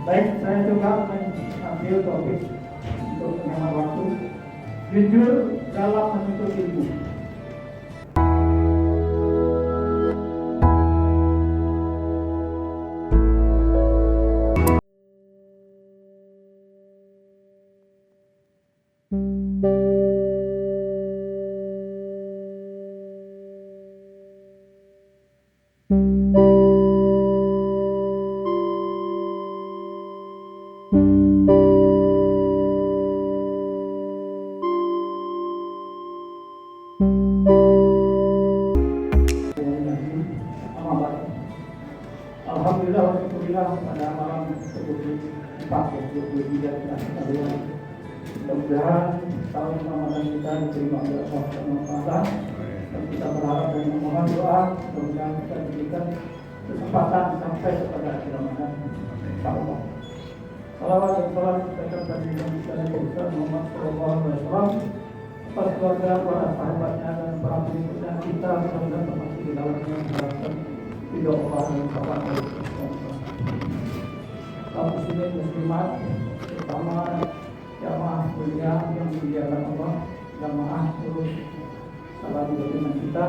Baik, saya coba mengambil topik untuk menghemat waktu. Jujur dalam menuntut ilmu. Alhamdulillah wa syukurillah pada malam 24/23/2022. Mudah-mudahan tahun Ramadan kita diterima oleh Allah Subhanahu wa taala. Dan kita berharap dan memohon doa mudah-mudahan kita diberikan kesempatan sampai kepada akhir Ramadan. Insyaallah. Salawat dan salam kita kepada Nabi Muhammad sallallahu alaihi wasallam, atas keluarga, para sahabatnya dan para pengikutnya kita mudah-mudahan termasuk di dalamnya mengharapkan ridho Allah dan sahabat kaum muslimin muslimat, terutama jamaah mulia yang dimuliakan Allah, jamaah terus salam dengan kita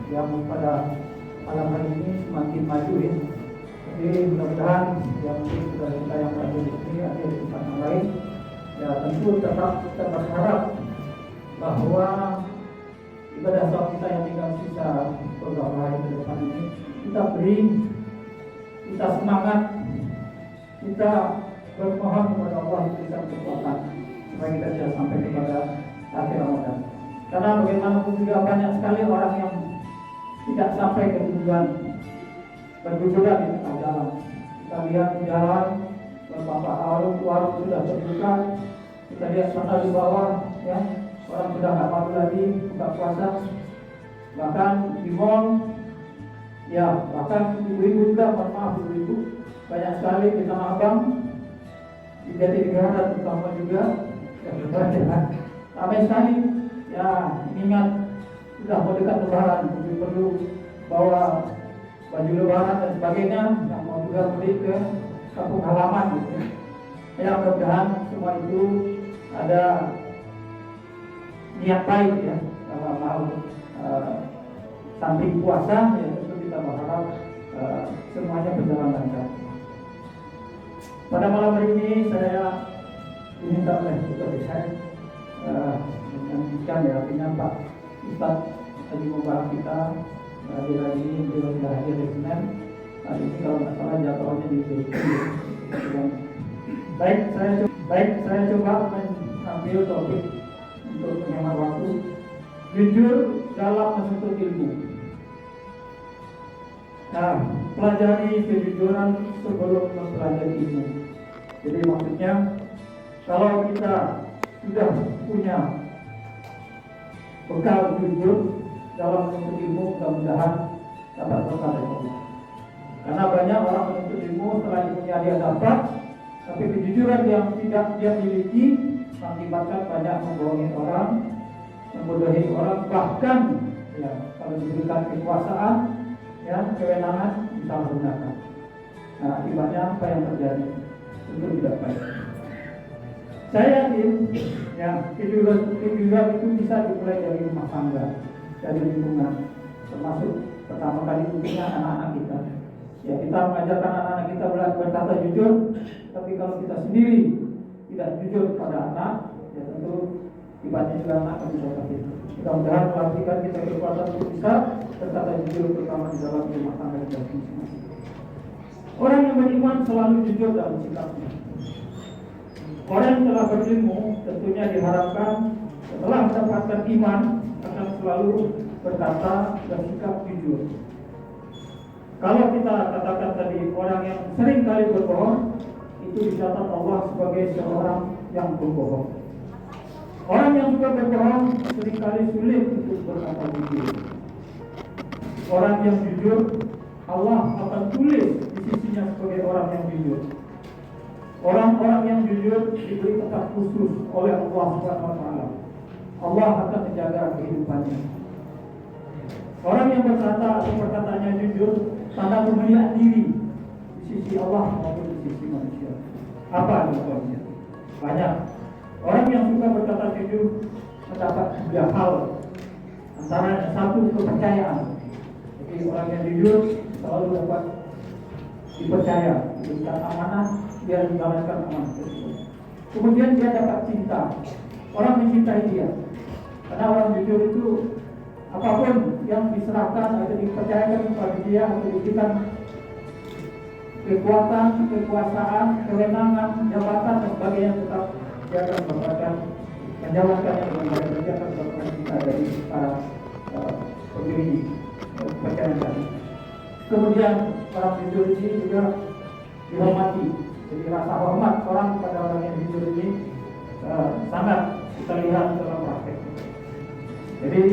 yang pada malam hari ini semakin maju ya. Jadi mudah-mudahan yang saudara kita yang ada di sini ada di tempat yang lain ya, tentu tetap kita berharap bahwa ibadah sholat kita yang tinggal sisa beberapa hari ke depan ini kita beri, kita semangat, kita bermohon kepada Allah memberikan kekuatan supaya kita bisa sampai kepada akhir Ramadan. Karena bagaimanapun juga banyak sekali orang yang tidak sampai ke tujuan, berguguran di tengah jalan. Kita lihat di jalan beberapa warung sudah terbuka, kita lihat sana di bawah ya, orang sudah nggak mampu lagi buka puasa, bahkan di mall ya, bahkan ibu-ibu juga, mohon maaf ibu-ibu, banyak sekali di Tanah Abang, di Jatinegara terutama juga ya, ramai sekali ya. Ingat sudah mau dekat Lebaran, perlu bawa baju Lebaran dan sebagainya, yang mau juga beli ke kampung halaman gitu ya. Mudah-mudahan semua itu ada niat baik ya dalam hal samping puasa ya, tentu kita berharap semuanya berjalan lancar. Pada malam hari ini saya diminta oleh ketua saya menyampaikan ya, artinya Pak Ustaz Haji Mubarak kita hadir hari ini, beliau sudah hadir di Senin. Hari ini kalau nggak salah jadwalnya di Baik, saya coba mengambil topik untuk menghemat waktu. Jujur dalam menuntut ilmu. Nah, pelajari kejujuran sebelum mempelajari ilmu. Jadi maksudnya kalau kita sudah punya bekal jujur dalam menuntut ilmu, mudah-mudahan dapat berkah dari Allah. Karena banyak orang menuntut ilmu setelah ilmunya dia dapat, tapi kejujuran yang tidak dia miliki mengakibatkan banyak membohongi orang, membodohi orang, bahkan ya kalau diberikan kekuasaan ya, kewenangan bisa menggunakan. Nah, akibatnya apa yang terjadi? Tentu tidak baik. Saya yakin ya, kejujuran itu bisa dimulai dari rumah tangga, dari lingkungan, termasuk pertama kali tentunya anak-anak kita. Ya, kita mengajarkan anak-anak kita berkata jujur, tapi kalau kita sendiri tidak jujur kepada anak, ya tentu akibatnya juga anak akan bisa sakit. Mudah-mudahan melatihkan kita kekuatan untuk bisa berkata jujur, terutama di dalam rumah tangga kita masing-masing. Orang yang beriman selalu jujur dalam sikapnya. Orang yang telah berilmu tentunya diharapkan setelah mendapatkan iman akan selalu berkata dan sikap jujur. Kalau kita katakan tadi orang yang sering kali berbohong, itu dicatat Allah sebagai seorang yang berbohong. Orang yang suka berbohong seringkali sulit untuk berkata jujur. Orang yang jujur, Allah akan tulis di sisinya sebagai orang yang jujur. Orang-orang yang jujur diberi tempat khusus oleh Allah Subhanahu wa taala. Allah akan menjaga kehidupannya. Orang yang berkata atau perkataannya jujur, tanda kemuliaan diri di sisi Allah maupun di sisi manusia. Apa contohnya? Banyak. Orang yang suka berkata jujur mendapat 3 hal. Antara satu, kepercayaan. Jadi orang yang jujur selalu dapat dipercaya, diberikan amanah, dia menjalankan amanah tersebut. Kemudian dia dapat cinta. Orang mencintai dia. Karena orang jujur itu apapun yang diserahkan atau dipercayakan kepada dia atau diberikan kekuatan, kekuasaan, kewenangan, jabatan dan sebagainya, tetap dia akan mendapatkan menjalankannya dengan baik. Dia akan mendapatkan cinta dari para pemberi kepercayaan tadi. Kemudian orang jujur ini juga dihormati. Jadi rasa hormat orang kepada orang yang jujur ini sangat kita lihat dalam praktek. Jadi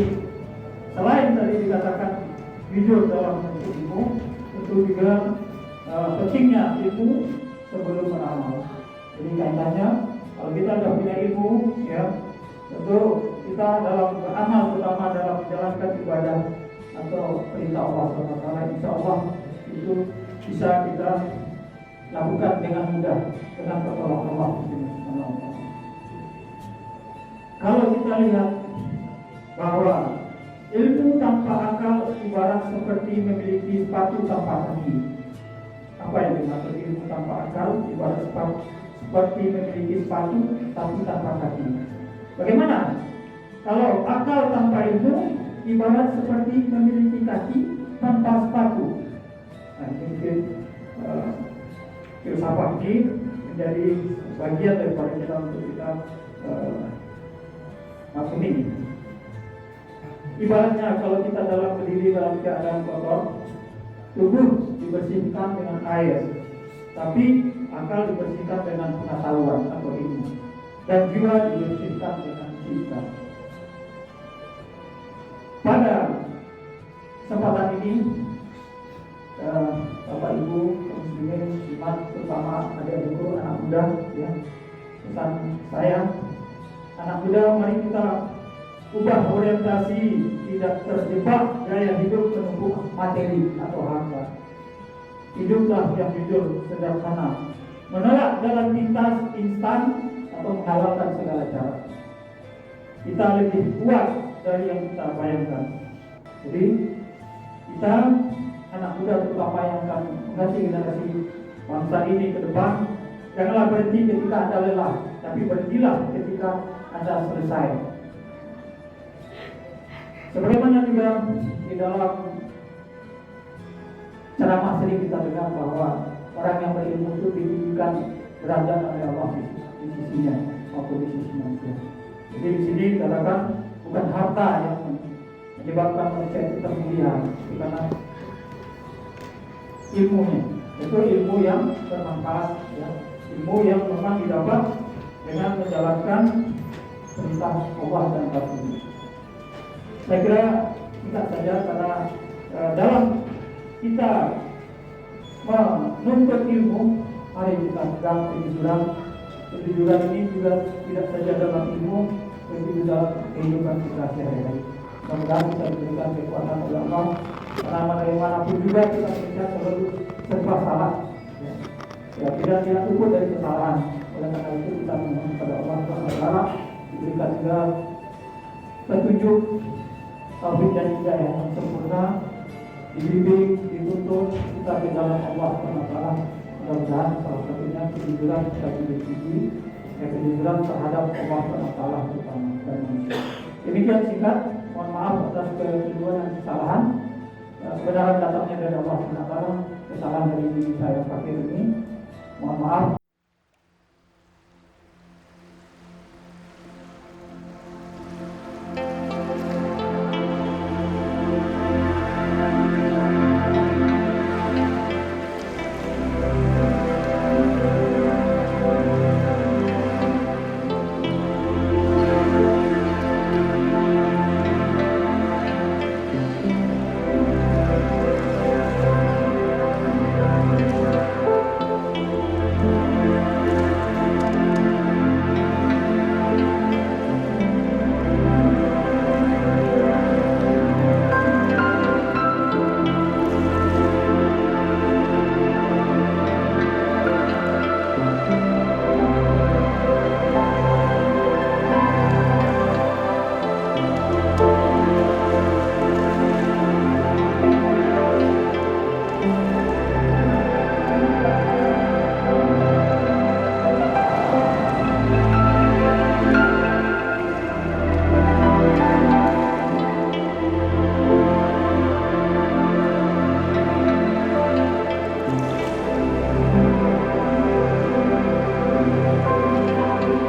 selain tadi dikatakan jujur dalam menuntut ilmu, tentu juga pentingnya ilmu sebelum beramal. Jadi kaitannya kalau kita sudah punya ilmu, ya tentu kita dalam beramal, terutama dalam menjalankan ibadah atau perintah Allah SWT, insya Allah itu bisa kita lakukan dengan mudah dengan pertolongan Allah. Kalau kita lihat bahwa ilmu tanpa akal ibarat seperti memiliki sepatu tanpa kaki. Apa yang dimaksud ilmu tanpa akal ibarat seperti memiliki sepatu tapi tanpa kaki? Bagaimana? Kalau akal tanpa ilmu ibarat seperti memiliki kaki tanpa sepatu. Nah, ini mungkin filsafat ini menjadi bagian daripada kita untuk kita maklumi. Ibaratnya kalau kita dalam berdiri dalam keadaan kotor, tubuh dibersihkan dengan air, tapi akal dibersihkan dengan pengetahuan atau ilmu, dan jiwa dibersihkan dengan cinta. Pada kesempatan ini, Bapak Ibu muslimin muslimat, terutama adik-adikku anak muda, ya, pesan saya, anak muda, mari kita ubah orientasi, tidak terjebak gaya hidup penumpuk materi atau harta. Hiduplah yang jujur, sederhana, menolak jalan pintas instan atau menghalalkan segala cara. Kita lebih kuat dari yang kita bayangkan. Jadi kita anak muda terutama yang akan mengganti generasi bangsa ini ke depan, janganlah berhenti ketika Anda lelah, tapi berhentilah ketika Anda selesai. Sebagaimana juga di dalam ceramah sering kita dengar bahwa orang yang berilmu itu ditinggikan derajat oleh Allah di sisinya maupun di sisi manusia. Jadi di sini dikatakan bukan harta yang menyebabkan manusia itu termulia, karena ilmunya. Itu ilmu yang bermanfaat, ya. Ilmu yang memang didapat dengan menjalankan perintah Allah dan Rasul. Saya kira kita saja, karena dalam kita menuntut ilmu, mari kita pegang kejujuran. Kejujuran ini juga tidak saja dalam ilmu, tapi juga kehidupan kita sehari-hari. Mudah-mudahan bisa diberikan kekuatan oleh Allah, karena manapun juga kita bisa selalu serba salah, ya tidak luput dari kesalahan. Oleh karena itu kita memohon kepada Allah SWT diberikan juga petunjuk, taufik dan hidayah yang sempurna, dibimbing, dituntun kita ke dalam Allah SWT. Mudah-mudahan salah satunya kejujuran kita dimiliki, kejujuran terhadap Allah SWT terutama dan manusia. Demikian singkat, mohon maaf atas kekeliruan dan kesalahan. Kebenaran datangnya dari Allah SWT, kesalahan dari diri saya fakir ini, mohon maaf.